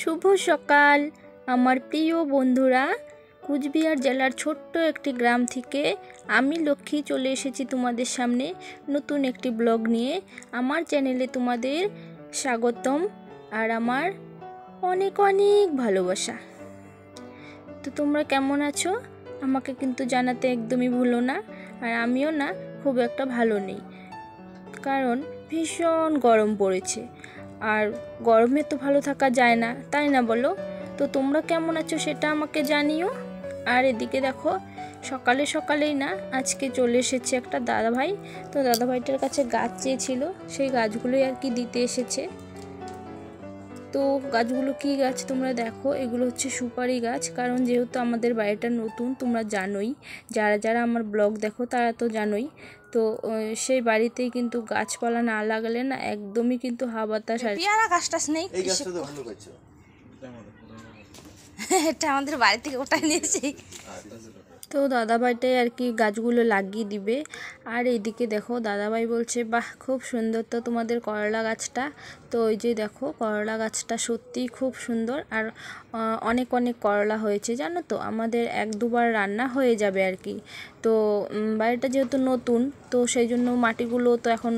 শুভ সকাল আমার প্রিয় বন্ধুরা। কুচবিহার জেলার ছোট্ট একটি গ্রাম থেকে আমি লক্ষ্মী চলে এসেছি তোমাদের সামনে নতুন একটি ব্লগ নিয়ে। আমার চ্যানেলে তোমাদের স্বাগতম আর আমার অনেক অনেক ভালোবাসা। তো তোমরা কেমন আছো আমাকে কিন্তু জানাতে একদমই ভুলো না। আর আমিও না খুব একটা ভালো নেই, কারণ ভীষণ গরম পড়েছে, আর গরমে তো ভালো থাকা যায় না, তাই না বলো? তো তোমরা কেমন আছো সেটা আমাকে জানিও। আর এদিকে দেখো সকালে সকালেই না আজকে চলে এসেছে একটা দাদাভাই। তো দাদাভাইটার কাছে গাছ চেয়েছিল, সেই গাছগুলোই আর কি দিতে এসেছে। তো গাছগুলো কি গাছ তোমরা দেখো, এগুলো হচ্ছে সুপারি গাছ। কারণ যেহেতু আমাদের বাড়িটা নতুন, তোমরা জানোই, যারা যারা আমার ব্লগ দেখো তারা তো জানোই। তো সেই বাড়িতেই কিন্তু গাছপালা না লাগালে না একদমই কিন্তু হাওয়া বাতাস আর পেয়ারা গাছটা নেই। এই গাছটা তো ভালো গাছ, এটা আমাদের বাড়ি থেকে ওটাই নিয়েছি। তো দাদাভাইটাই আর কি গাছগুলো লাগিয়ে দিবে। আর এইদিকে দেখো দাদাভাই বলছে বাহ খুব সুন্দর তো তোমাদের করলা গাছটা। তো ওই যে দেখো করলা গাছটা সত্যিই খুব সুন্দর, আর অনেক অনেক করলা হয়েছে জানো তো। আমাদের এক দুবার রান্না হয়ে যাবে আর কি। তো বাড়িটা যেহেতু নতুন, তো সেই জন্য মাটিগুলো তো এখন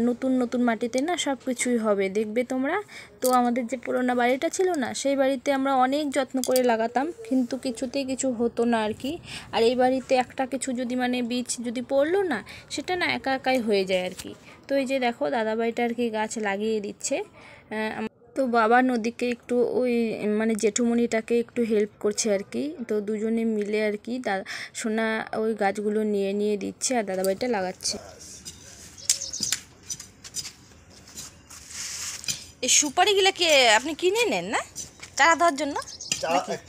নতুন নতুন মাটিতে না সব কিছুই হবে, দেখবে তোমরা। তো আমাদের যে পুরোনো বাড়িটা ছিল না, সেই বাড়িতে আমরা অনেক যত্ন করে লাগাতাম, কিন্তু কিছুতেই কিছু হতো না আর কি। আর এই বাড়িতে একটা কিছু যদি মানে বীজ যদি পড়লো না, সেটা না একা একাই হয়ে যায় আর কি। তো এই যে দেখো দাদাভাইটা আর কি গাছ লাগিয়ে দিচ্ছে। তো বাবা নদীকে একটু ওই মানে জেঠুমণিটাকে একটু হেল্প করছে আর কি। তো দুজনে মিলে আর কি সোনা ওই গাছগুলো নিয়ে নিয়ে দিচ্ছে আর দাদাভাইটা লাগাচ্ছে। এই সুপারিগুলো কি আপনি কিনে নেন না চারা দেওয়ার জন্য?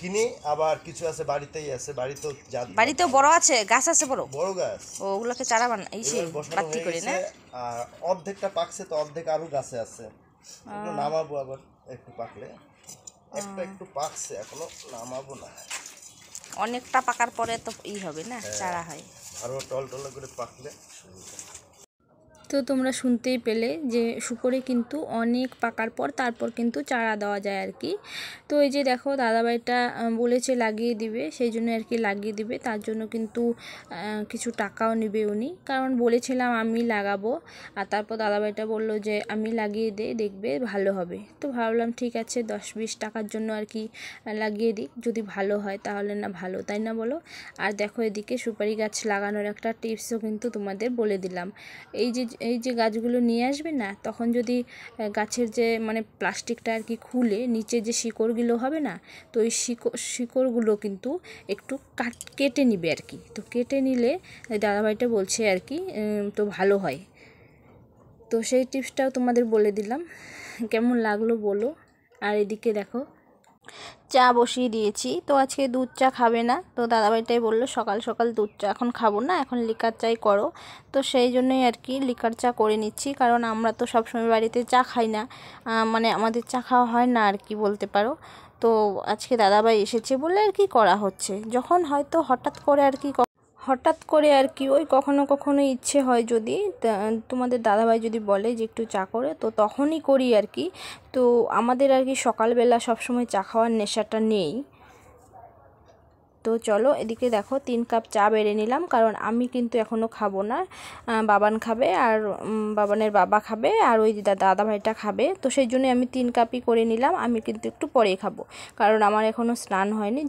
কিনে আবার কিছু আছে বাড়িতেই আছে, বাড়িতেও বড় আছে গাছ আছে বড় বড় গাছ, ওগুলোকে চারা বাতি করে না। আর অর্ধেকটা পাকছে, তো অর্ধেক আরো গাছে আছে, এগুলো নামাবো আবার একটু পাকলে। একটা একটু পাকছে, এখনো নামাবো না। অনেকটা পাকার পরে তো হবে না, চারা হয়। আরো টল করে পাকলে সুবিধা। তো তোমরা শুনতেই পেলে যে সুপারি কিন্তু অনেক পাকার পর তারপর কিন্তু চারা দেওয়া যায় আর কি। তো এই যে দেখো দাদাভাইটা বলেছে লাগিয়ে দিবে, সেই জন্য আর কি লাগিয়ে দিবে। তার জন্য কিন্তু কিছু টাকাও নেবে উনি, কারণ বলেছিলাম আমি লাগাবো। আর তারপর দাদাভাইটা বলল যে আমি লাগিয়ে দেখবে ভালো হবে। তো ভাবলাম ঠিক আছে 10-20 টাকার জন্য আর কি লাগিয়ে দিই, যদি ভালো হয় তাহলে না ভালো, তাই না বলো? আর দেখো এদিকে সুপারি গাছ লাগানোর একটা টিপসও কিন্তু তোমাদের বলে দিলাম। এই যে গাছগুলো নিয়ে আসবে না, তখন যদি গাছের যে মানে প্লাস্টিকটা আর কি খুলে নিচে যে শিকড়গুলো হবে না, তো ওই শিকড়গুলো কিন্তু একটু কেটে নিবে আর কি। তো কেটে নিলে দাদাভাইটা বলছে আর কি তো ভালো হয়। তো সেই টিপসটাও তোমাদের বলে দিলাম, কেমন লাগলো বলো। আর এদিকে দেখো চা বসিয়ে দিয়েছি। তো আজকে দুধ চা খাবে না, তো দাদাভাইটাই বললো সকাল সকাল দুধ চা এখন খাবো না, এখন লিকার চাই করো। তো সেই জন্যই আর কি লিকার চা করে নিচ্ছি, কারণ আমরা তো সবসময় বাড়িতে চা খাই না, মানে আমাদের চা খাওয়া হয় না আর কি বলতে পারো। তো আজকে দাদাভাই এসেছে বলে আর কি করা হচ্ছে, যখন হয়তো হঠাৎ করে আর কি ওই কখনো কখনো ইচ্ছে হয়, যদি তোমাদের দাদাভাই যদি বলে যে একটু চা করে, তো তখনই করি আর কি। তো আমাদের আর কি সকালবেলা সবসময় চা খাওয়ার নেশাটা নেই। তো চলো এদিকে দেখো 3 কাপ চা বেড়ে নিলাম, কারণ আমি কিন্তু এখনও খাবো না, বাবান খাবে আর বাবানের বাবা খাবে আর ওই দাদাভাইটা খাবে। তো সেই জন্য আমি 3 কাপই করে নিলাম, আমি কিন্তু একটু পরেই খাবো, কারণ আমার এখনও স্নান হয়নি।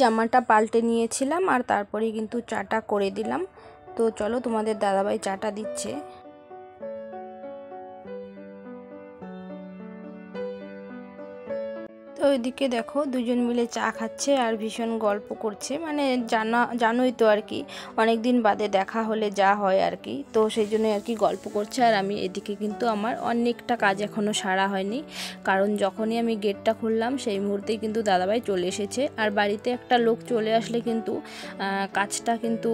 জামাটা পাল্টে নিয়েছিলাম আর তারপরেই কিন্তু চাটা করে দিলাম। তো চলো তোমাদের দাদাভাই চাটা দিচ্ছে। তো ওইদিকে দেখো দুজন মিলে চা খাচ্ছে আর ভীষণ গল্প করছে, মানে জানোই তো আর কি অনেক দিন বাদে দেখা হলে যা হয় আর কি। তো সেই জন্য আর কি গল্প করছে, আর আমি এদিকে কিন্তু আমার অনেকটা কাজ এখনও সারা হয়নি, কারণ যখনই আমি গেটটা খুললাম সেই মুহূর্তেই কিন্তু দাদাভাই চলে এসেছে। আর বাড়িতে একটা লোক চলে আসলে কিন্তু কাজটা কিন্তু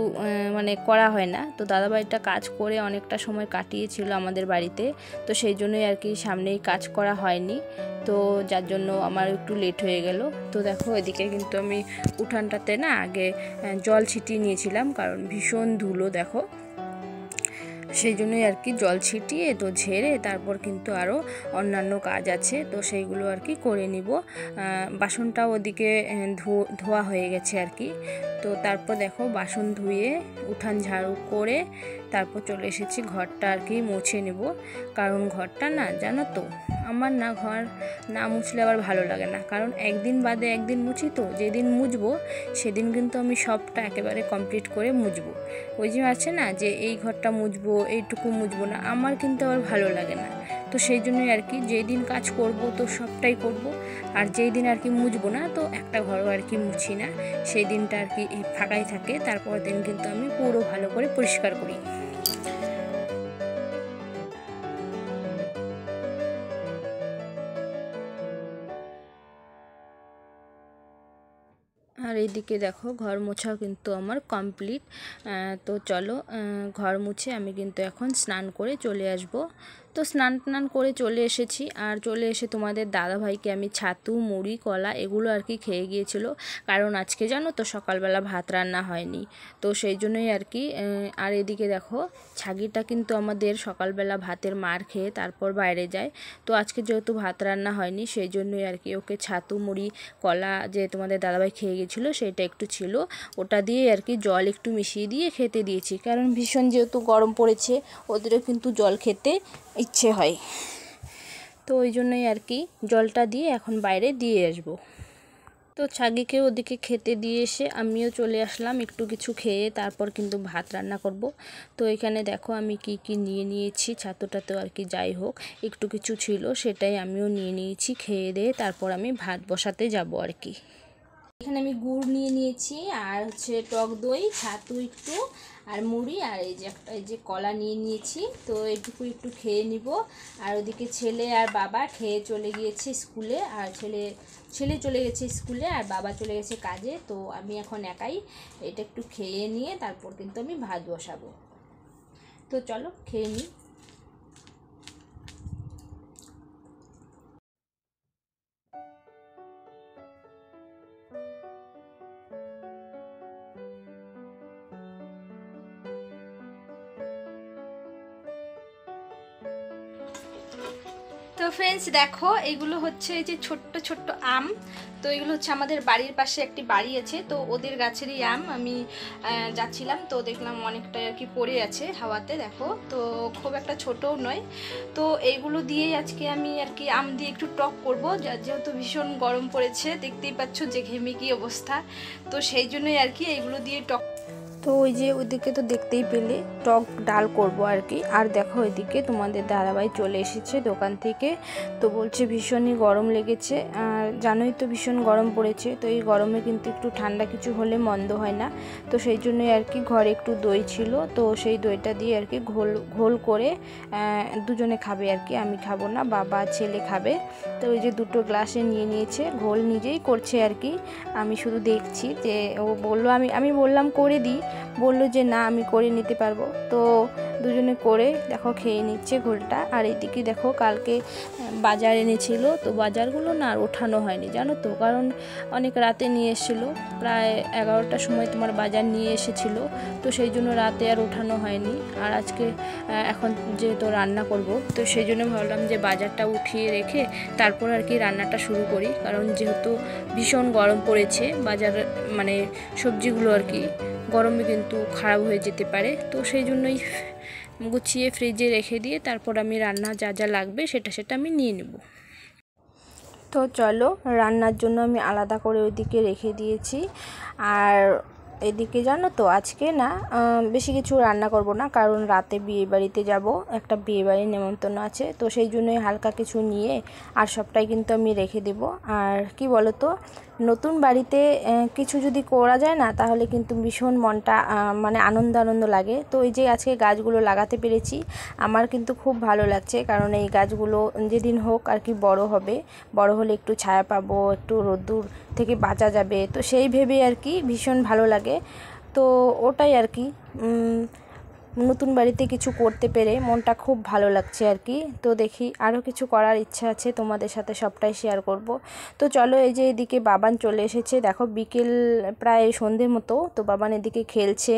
মানে করা হয় না। তো দাদাভাইটা কাজ করে অনেকটা সময় কাটিয়েছিল আমাদের বাড়িতে, তো সেই জন্যই আর কি সামনেই কাজ করা হয়নি, তো যার জন্য আমার একটু লেট হয়ে গেল। তো দেখো এদিকে কিন্তু আমি উঠানটাতে না আগে জল ছিটিয়ে নিয়েছিলাম, কারণ ভীষণ ধুলো দেখো। সেই জন্যই আর কি জল ছিটিয়ে তো ঝেড়ে তারপর কিন্তু আরও অন্যান্য কাজ আছে, তো সেইগুলো আর কি করে নিব। বাসনটাও ওদিকে ধোয়া হয়ে গেছে আর কি। তো তারপর দেখো বাসন ধুয়ে উঠান ঝাড়ু করে তারপর চলে এসেছি ঘরটা আর কি মুছে নেব। কারণ ঘরটা না জানো তো, আমার না ঘর না মুছলে আবার ভালো লাগে না, কারণ একদিন বাদে একদিন মুছি, তো যেদিন মুছবো সেদিন কিন্তু আমি সবটা একেবারে কমপ্লিট করে মুছবো। ওই যে আছে না যে এই ঘরটা মুছবো এইটুকু মুছবো না, আমার কিন্তু আবার ভালো লাগে না। তো সেই জন্যই আর কি যেই দিন কাজ করব তো সবটাই করব, আর যেই দিন আর কি মুছবো না তো একটা ঘরও আর কি মুছি না, সেই দিনটা আর কি ফাঁকাই থাকে। তারপর দিন কিন্তু আমি পুরো ভালো করে পরিষ্কার করি। আর এইদিকে দেখো ঘর মোছা কিন্তু আমার কমপ্লিট। তো চলো ঘর মুছে আমি কিন্তু এখন স্নান করে চলে আসব। তো স্নান করে চলে এসেছি, আর চলে এসে তোমাদের দাদাভাইকে আমি ছাতু মুড়ি কলা এগুলো আর কি খেয়ে গিয়েছিল, কারণ আজকে জানো তো সকালবেলা ভাত রান্না হয়নি, তো সেই জন্যই আর কি। আর এদিকে দেখো ছাগিটা কিন্তু আমাদের সকালবেলা ভাতের মার খেয়ে তারপর বাইরে যায়, তো আজকে যেহেতু ভাত রান্না হয়নি সেই জন্যই আর কি ওকে ছাতু মুড়ি কলা যে তোমাদের দাদাভাই খেয়ে গেছিলো সেটা একটু ছিল, ওটা দিয়ে আর কি জল একটু মিশিয়ে দিয়ে খেতে দিয়েছি, কারণ ভীষণ যেহেতু গরম পড়েছে ওদেরও কিন্তু জল খেতে ইচ্ছে হয়, তো ওই জন্যই আর কি জলটা দিয়ে এখন বাইরে দিয়ে আসবো। তো ছাগিকে ওদিকে খেতে দিয়ে এসে আমিও চলে আসলাম একটু কিছু খেয়ে, তারপর কিন্তু ভাত রান্না করব। তো এখানে দেখো আমি কি কি নিয়ে নিয়েছি, ছাতুটাতেও আর কি যাই হোক একটু কিছু ছিল সেটাই আমিও নিয়ে নিয়েছি, খেয়ে দিয়ে তারপর আমি ভাত বসাতে যাব আর কি। এখানে আমি গুড় নিয়ে নিয়েছি, আর হচ্ছে টক দই, ছাতু একটু, আর মুড়ি, আর এই যে কলা নিয়ে নিয়েছি, তো এইটুকু একটু খেয়ে নিব। আর ওদিকে ছেলে আর বাবা খেয়ে চলে গিয়েছে স্কুলে, আর ছেলে চলে গেছে স্কুলে আর বাবা চলে গেছে কাজে, তো আমি এখন একাই এটা একটু খেয়ে নিয়ে তারপর কিন্তু আমি ভাত বসাবো। তো চলো খেয়ে নিই। তো ফ্রেন্ডস দেখো এইগুলো হচ্ছে এই যে ছোট্ট ছোট্ট আম, তো এগুলো হচ্ছে আমাদের বাড়ির পাশে একটি বাড়ি আছে, তো ওদের গাছেরই আম। আমি যাচ্ছিলাম তো দেখলাম অনেকটা আর কি পড়ে আছে হাওয়াতে, দেখো তো খুব একটা ছোটও নয়। তো এইগুলো দিয়েই আজকে আমি আর কি আম দিয়ে একটু টক করব, যেহেতু ভীষণ গরম পড়েছে, দেখতেই পাচ্ছ যে ঘেমে কি অবস্থা, তো সেই জন্যই আর কি এইগুলো দিয়ে টক। তো ওই যে ওইদিকে তো দেখতেই পেলে টক ডাল করব আর কি। আর দেখো ওইদিকে তোমাদের দাদাভাই চলে এসেছে দোকান থেকে, তো বলছে ভীষণই গরম লেগেছে, আর জানোই তো ভীষণ গরম পড়েছে, তো এই গরমে কিন্তু একটু ঠান্ডা কিছু হলে মন্দ হয় না, তো সেই জন্যই আর কি ঘরে একটু দই ছিল, তো সেই দইটা দিয়ে আর কি ঘোল করে দুজনে খাবে আর কি, আমি খাবো না, বাবা ছেলে খাবে। তো ওই যে দুটো গ্লাসে নিয়ে নিয়েছে, ঘোল নিজেই করছে আর কি, আমি শুধু দেখছি। যে ও বললো আমি বললাম করে দিই, বললো যে না আমি করে নিতে পারবো, তো দুজনে করে দেখো খেয়ে নিচ্ছে ঘোলটা। আর এইদিকে দেখো কালকে বাজার এনেছিল, তো বাজারগুলো না আর ওঠানো হয়নি জানো তো, কারণ অনেক রাতে নিয়ে এসেছিলো, প্রায় 11টার সময় তোমার বাজার নিয়ে এসেছিলো, তো সেই জন্য রাতে আর ওঠানো হয়নি। আর আজকে এখন যেহেতু রান্না করব, তো সেই জন্য ভাবলাম যে বাজারটা উঠিয়ে রেখে তারপর আর কি রান্নাটা শুরু করি, কারণ যেহেতু ভীষণ গরম পড়েছে বাজার মানে সবজিগুলো আর কি গরমে কিন্তু খারাপ হয়ে যেতে পারে, তো সেই জন্যই গুছিয়ে ফ্রিজে রেখে দিয়ে তারপর আমি রান্না যা যা লাগবে সেটা আমি নিয়ে নেব। তো চলো রান্নার জন্য আমি আলাদা করে ওইদিকে রেখে দিয়েছি। আর এদিকে জানো তো আজকে না বেশি কিছু রান্না করব না, কারণ রাতে বিয়েবাড়িতে যাব, একটা বিয়েবাড়ির নেমন্তন্ন আছে, তো সেই জন্যই হালকা কিছু নিয়ে আর সবটাই কিন্তু আমি রেখে দেব। আর কি বলো তো, নতুন বাড়িতে কিছু যদি করা যায় না তাহলে কিন্তু ভীষণ মনটা মানে আনন্দ লাগে। তো এই যে আজকে গাছগুলো লাগাতে পেরেছি আমার কিন্তু খুব ভালো লাগছে, কারণ এই গাছগুলো যেদিন হোক আর কি বড় হবে, বড় হলে একটু ছায়া পাবো, একটু রোদ্দুর থেকে বাঁচা যাবে, তো সেই ভেবে আর কি ভীষণ ভালো লাগে। তো ওটাই আর কি নতুন বাড়িতে কিছু করতে পেরে মনটা খুব ভালো লাগছে আর কি। তো দেখি আরও কিছু করার ইচ্ছা আছে, তোমাদের সাথে সবটাই শেয়ার করব। তো চলো, এই যে এদিকে বাবান চলে এসেছে, দেখো বিকেল প্রায় সন্ধে মতো। তো বাবান এদিকে খেলছে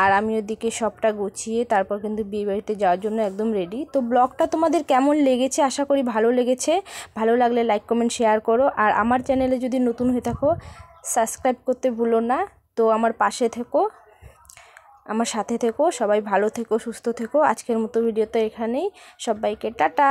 আর আমি ওদিকে সবটা গুছিয়ে তারপর কিন্তু বিয়ে বাড়িতে যাওয়ার জন্য একদম রেডি। তো ব্লগটা তোমাদের কেমন লেগেছে, আশা করি ভালো লেগেছে। ভালো লাগলে লাইক কমেন্ট শেয়ার করো, আর আমার চ্যানেলে যদি নতুন হয়ে থাকো সাবস্ক্রাইব করতে ভুলো না। তো আমার পাশে থেকো, আমার সাথে থেকো, সবাই ভালো থেকো, সুস্থ থেকো। আজকের মতো ভিডিওটা এখানেই, সবাইকে টাটা।